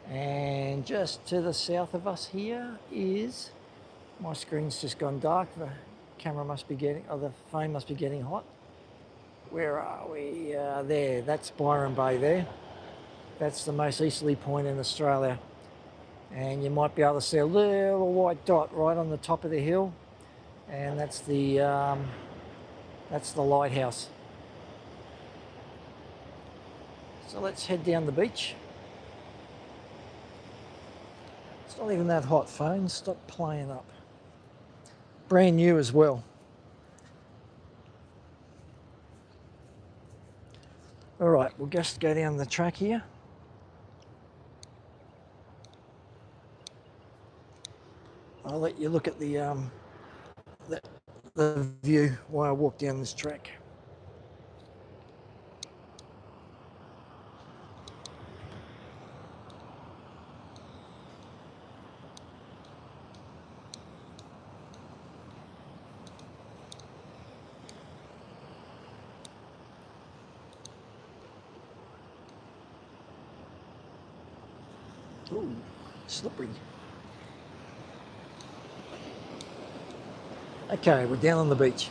And just to the south of us here is, my screen's just gone dark, the camera must be getting, or the phone must be getting hot. Where are we? There, that's Byron Bay there. That's the most easterly point in Australia. And you might be able to see a little white dot right on the top of the hill. And that's the lighthouse. So let's head down the beach. It's not even that hot, phone. Stop playing up. Brand new as well. All right, we'll just go down the track here. I'll let you look at the view while I walk down this track. Ooh, slippery. Okay, we're down on the beach.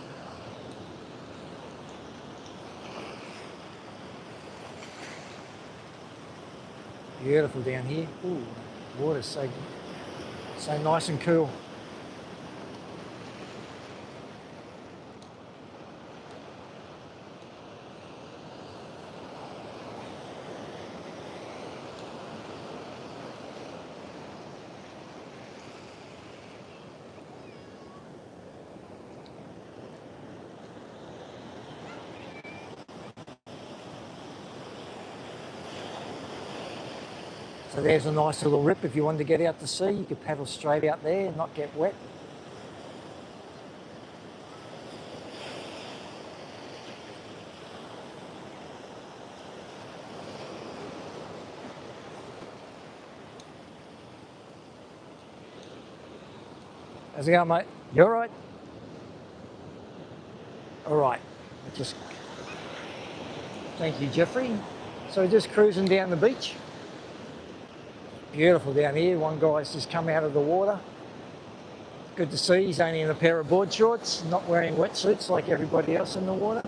Beautiful down here. Ooh, water's so nice and cool. So there's a nice little rip. If you wanted to get out to sea, you could paddle straight out there and not get wet. How's it going, mate? You all right? All right. Just thank you, Jeffrey. So just cruising down the beach. Beautiful down here. One guy's just come out of the water. Good to see. He's only in a pair of board shorts, not wearing wetsuits like everybody else in the water.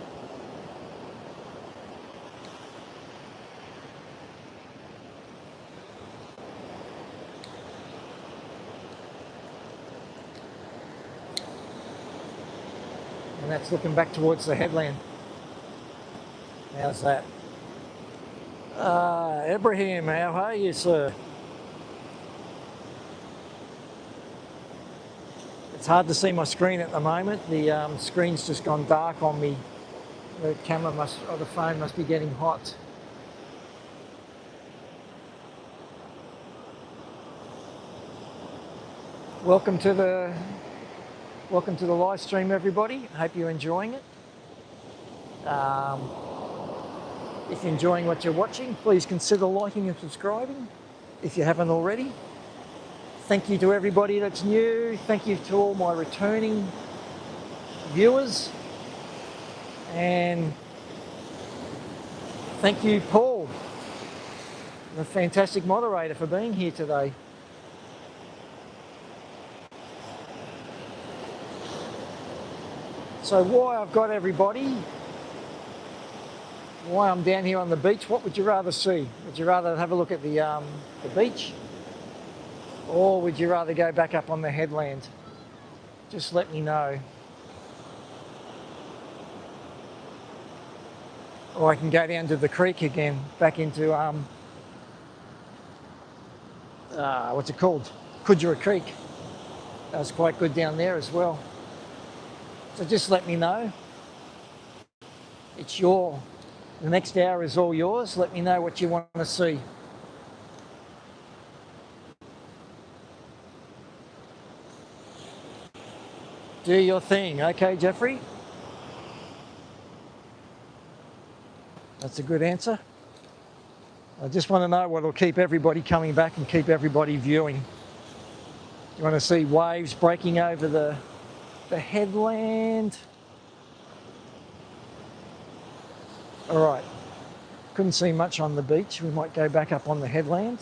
And that's looking back towards the headland. How's that? Ibrahim, how are you, sir? It's hard to see my screen at the moment. The screen's just gone dark on me. The camera or the phone must be getting hot. Welcome to the live stream, everybody. I hope you're enjoying it. If you're enjoying what you're watching, please consider liking and subscribing if you haven't already. Thank you to everybody that's new. Thank you to all my returning viewers. And thank you, Paul, the fantastic moderator, for being here today. So why I've got everybody, why I'm down here on the beach, what would you rather see? Would you rather have a look at the beach? Or would you rather go back up on the headland? Just let me know. Or I can go down to the creek again, back into, what's it called? Kudra Creek. That was quite good down there as well. So just let me know. The next hour is all yours. Let me know what you want to see. Do your thing, okay, Jeffrey? That's a good answer. I just want to know what will keep everybody coming back and keep everybody viewing. You want to see waves breaking over the headland? All right. Couldn't see much on the beach. We might go back up on the headland.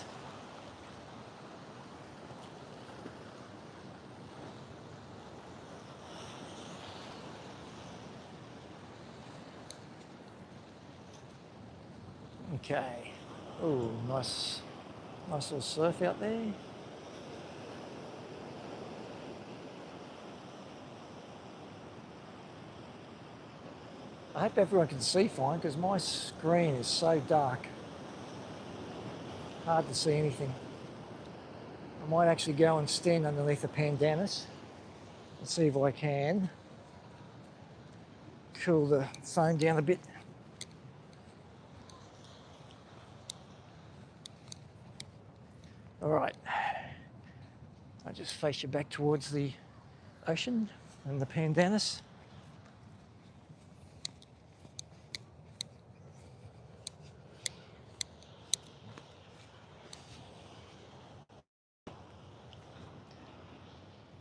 Okay. Oh, nice little surf out there. I hope everyone can see fine because my screen is so dark. Hard to see anything. I might actually go and stand underneath the pandanus and see if I can cool the phone down a bit. All right, I just face you back towards the ocean and the pandanus.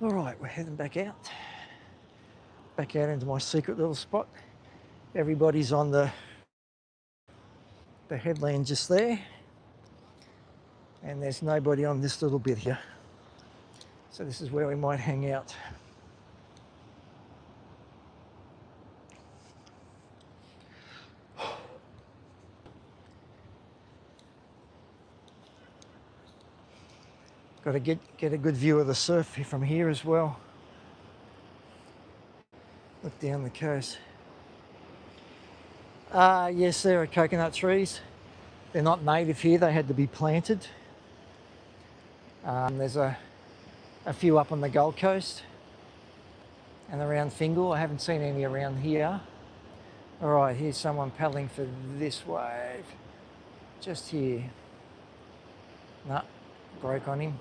All right, we're heading back out into my secret little spot. Everybody's on the headland just there. And there's nobody on this little bit here. So this is where we might hang out. Got to get a good view of the surf from here as well. Look down the coast. Yes, there are coconut trees. They're not native here, they had to be planted. There's a few up on the Gold Coast and around Fingal. I haven't seen any around here. All right, here's someone paddling for this wave. Just here. Nah, broke on him.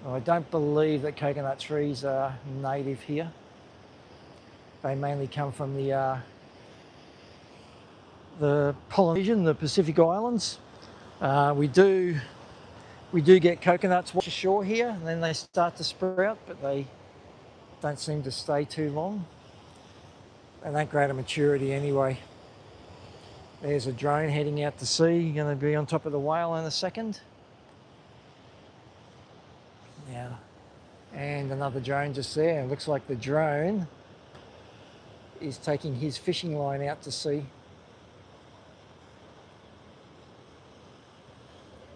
Well, I don't believe that coconut trees are native here. They mainly come from the Polynesian, the Pacific Islands, We do get coconuts wash ashore here, and then they start to sprout, but they don't seem to stay too long. They don't grow to maturity anyway. There's a drone heading out to sea, going to be on top of the whale in a second. Yeah, and another drone just there. It looks like the drone is taking his fishing line out to sea.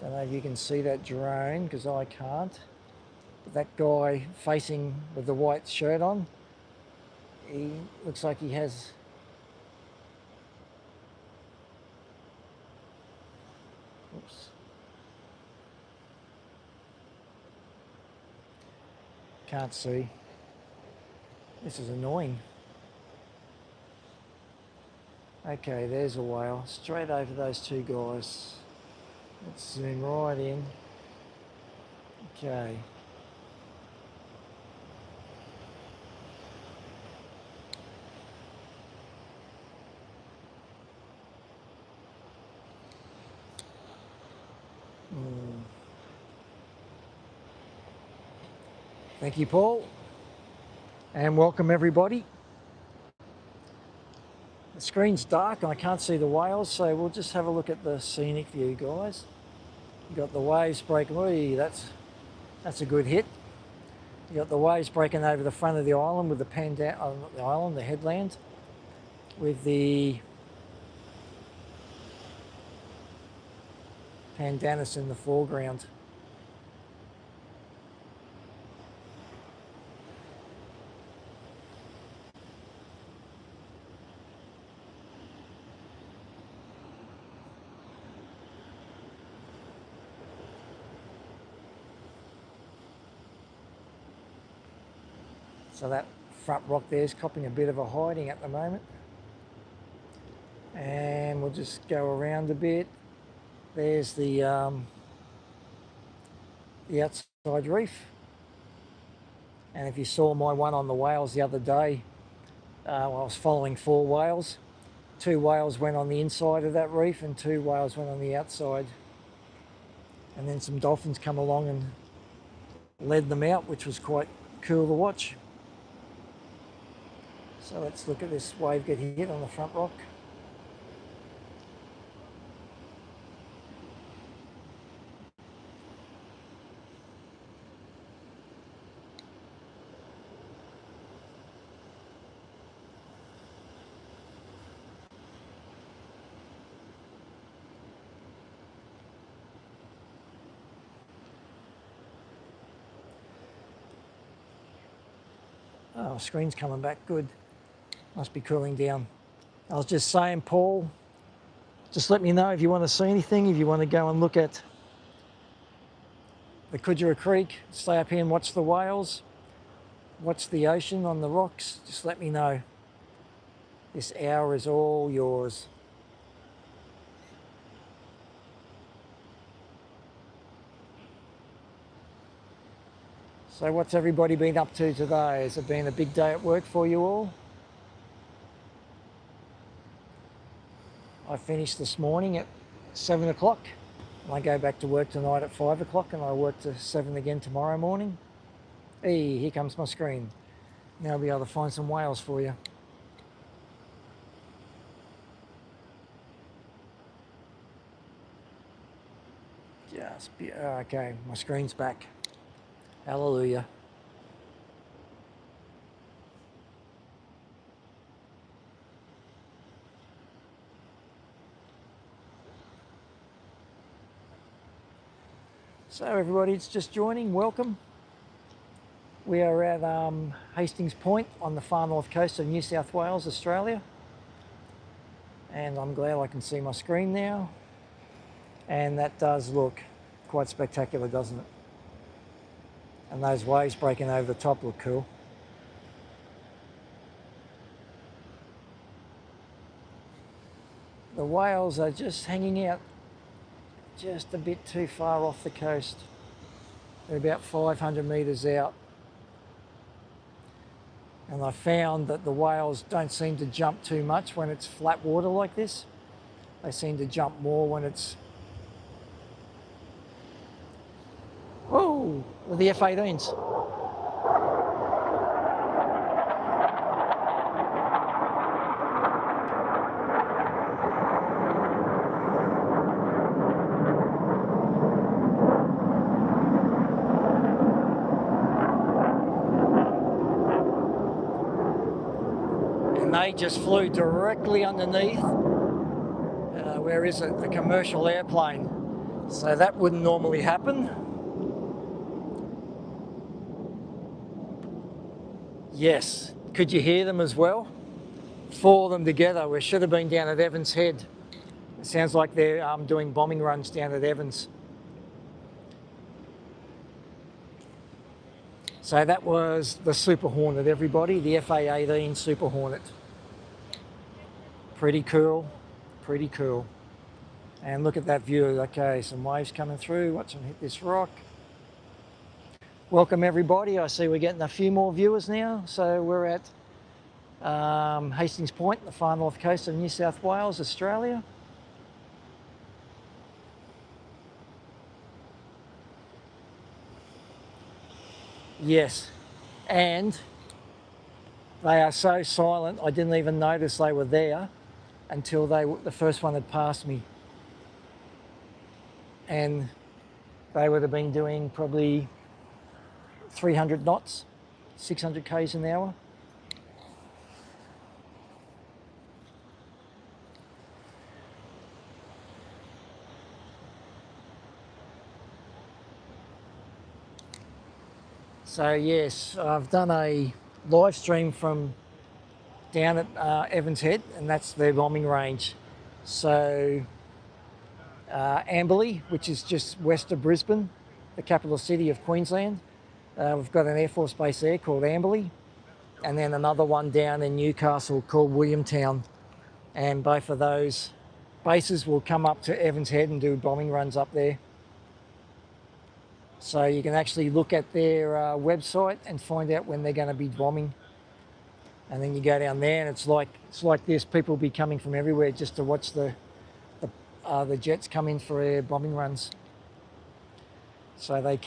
Don't know if you can see that drone, because I can't. But that guy facing with the white shirt on, he looks like he has... Oops. Can't see. This is annoying. Okay, there's a whale. Straight over those two guys. Let's zoom right in. Okay. Thank you, Paul. And welcome everybody. The screen's dark and I can't see the whales, so we'll just have a look at the scenic view, guys. You've got the waves breaking. Whee, that's a good hit. You've got the waves breaking over the front of the island with the the headland, with the pandanus in the foreground. So that front rock there is copping a bit of a hiding at the moment. And we'll just go around a bit. There's the outside reef. And if you saw my one on the whales the other day, I was following 4 whales. 2 whales went on the inside of that reef and 2 whales went on the outside. And then some dolphins come along and led them out, which was quite cool to watch. So let's look at this wave get hit on the front rock. Oh, screen's coming back good. Must be cooling down. I was just saying, Paul, just let me know if you want to see anything, if you want to go and look at the Kudra Creek, stay up here and watch the whales, watch the ocean on the rocks, just let me know. This hour is all yours. So what's everybody been up to today? Has it been a big day at work for you all? I finished this morning at 7 o'clock. I go back to work tonight at 5 o'clock and I work to 7 again tomorrow morning. Hey, here comes my screen. Now I'll be able to find some whales for you. Okay, my screen's back. Hallelujah. So everybody that's just joining, welcome. We are at Hastings Point on the far north coast of New South Wales, Australia. And I'm glad I can see my screen now. And that does look quite spectacular, doesn't it? And those waves breaking over the top look cool. The whales are just hanging out just a bit too far off the coast. They're about 500 metres out. And I found that the whales don't seem to jump too much when it's flat water like this. They seem to jump more when it's the F-18s. And they just flew directly underneath where is it? A commercial airplane. So that wouldn't normally happen. Yes, could you hear them as well? 4 of them together. We should have been down at Evans Head. It sounds like they're doing bombing runs down at Evans. So that was the Super Hornet, everybody, the FA-18 Super Hornet. Pretty cool, pretty cool. And look at that view. Okay, some waves coming through. Watch them hit this rock. Welcome everybody. I see we're getting a few more viewers now. So we're at Hastings Point, the far north coast of New South Wales, Australia. Yes, and they are so silent, I didn't even notice they were there until the first one had passed me. And they would have been doing probably 300 knots, 600 k's an hour. So yes, I've done a live stream from down at Evans Head, and that's their bombing range. So Amberley, which is just west of Brisbane, the capital city of Queensland. We've got an Air Force base there called Amberley, and then another one down in Newcastle called Williamtown. And both of those bases will come up to Evans Head and do bombing runs up there. So you can actually look at their website and find out when they're going to be bombing. And then you go down there, and it's like this. People will be coming from everywhere just to watch the jets come in for their bombing runs. So they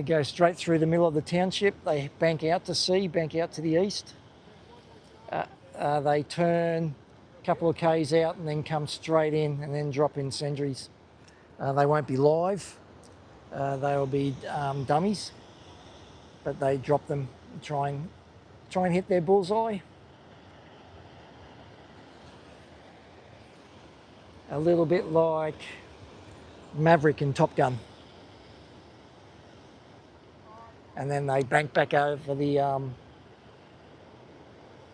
go straight through the middle of the township. They bank out to sea, bank out to the east. They turn a couple of k's out and then come straight in and then drop in sentries. They won't be live. They'll be dummies, but they drop them and try and hit their bullseye. A little bit like Maverick in Top Gun. And then they bank back over the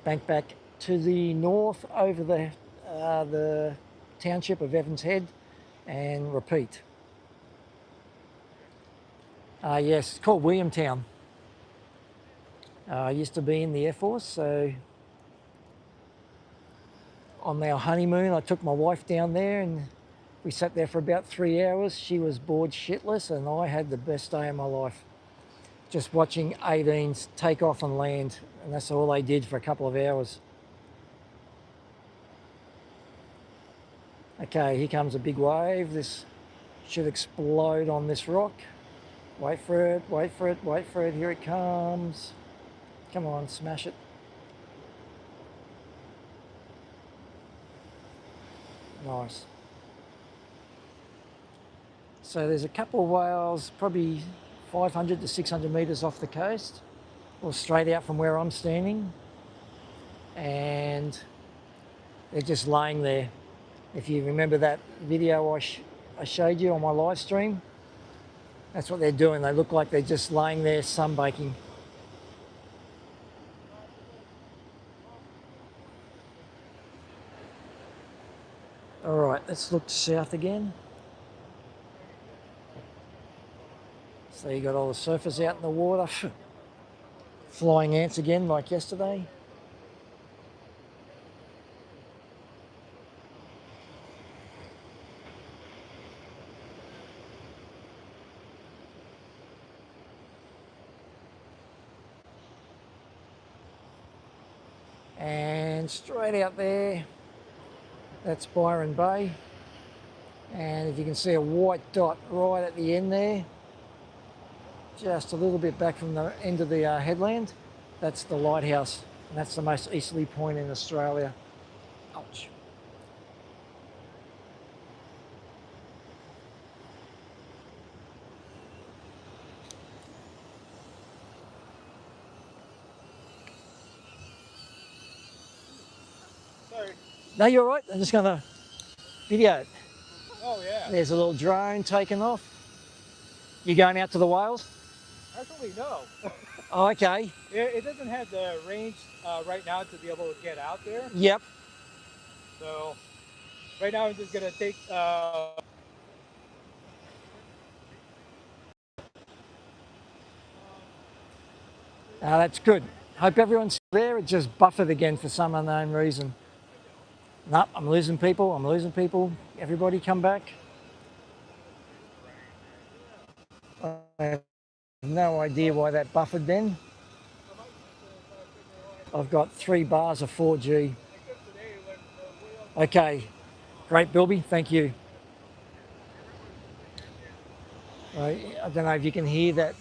bank back to the north over the township of Evans Head and repeat. Yes, it's called Williamtown. I used to be in the Air Force, so on our honeymoon I took my wife down there and we sat there for about 3 hours. She was bored shitless and I had the best day of my life. Just watching 18s take off and land, and that's all they did for a couple of hours. Okay, here comes a big wave. This should explode on this rock. Wait for it, wait for it, wait for it. Here it comes. Come on, smash it. Nice. So there's a couple of whales, probably 500 to 600 metres off the coast, or straight out from where I'm standing. And they're just laying there. If you remember that video I showed you on my live stream, that's what they're doing. They look like they're just laying there sunbaking. All right, let's look south again. So you got all the surfers out in the water. Flying ants again like yesterday. And straight out there, that's Byron Bay. And if you can see a white dot right at the end there, just a little bit back from the end of the headland. That's the lighthouse, and that's the most easterly point in Australia. Ouch. Sorry. No, you're all right. I'm just going to video it. Oh, yeah. There's a little drone taking off. You going out to the whales? Actually, no. Oh, okay. It doesn't have the range right now to be able to get out there. Yep. So right now I'm just going to take... That's good. Hope everyone's there. It just buffered again for some unknown reason. Nope, I'm losing people. I'm losing people. Everybody come back. I have no idea why that buffered then. I've got 3 bars of 4G. Okay, great, Bilby. Thank you. I don't know if you can hear that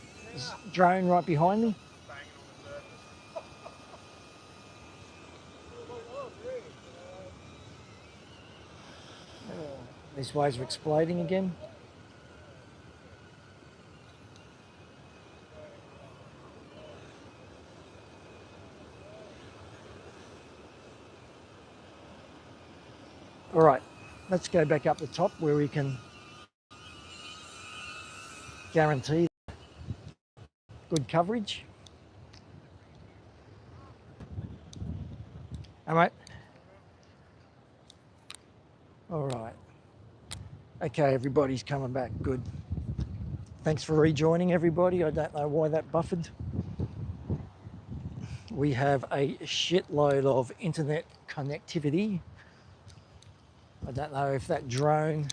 drone right behind me. These waves are exploding again. All right, let's go back up the top where we can guarantee good coverage. All right. All right. Okay, everybody's coming back. Good. Thanks for rejoining, everybody. I don't know why that buffered. We have a shitload of internet connectivity. I don't know if that drone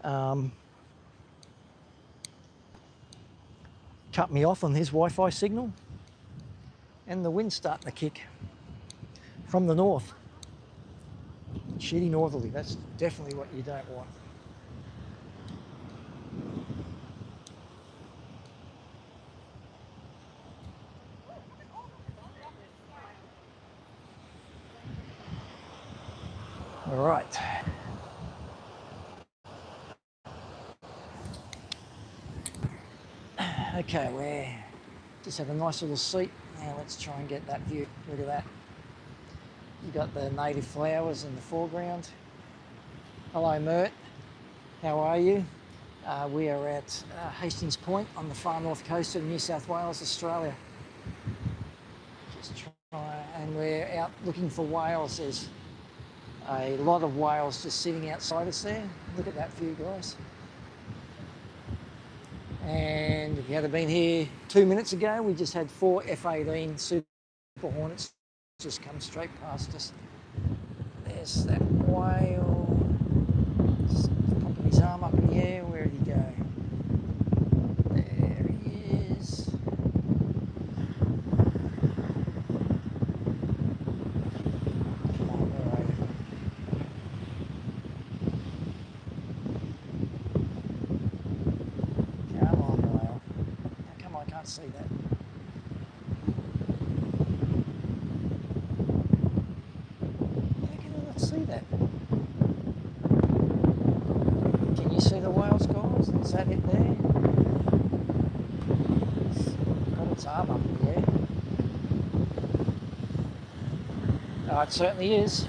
cut me off on his Wi-Fi signal, and the wind's starting to kick from the north. Shitty northerly, that's definitely what you don't want. All right. Okay, we just have a nice little seat. Now let's try and get that view. Look at that. You got the native flowers in the foreground. Hello, Mert. How are you? We are at Hastings Point on the far north coast of New South Wales, Australia. Just try, and we're out looking for whales. There's a lot of whales just sitting outside us there. Look at that view, guys. And if you had been here 2 minutes ago, we just had 4 F-18 Super Hornets just come straight past us. There's that whale. Just popping his arm up in the air. Where did he go? There he is. Come on, where are you? Come on, whale. How come I can't see that? How can I not see that? Can you see the whales, guys? Is that it there? It's got its arm up in the air. Oh, it certainly is.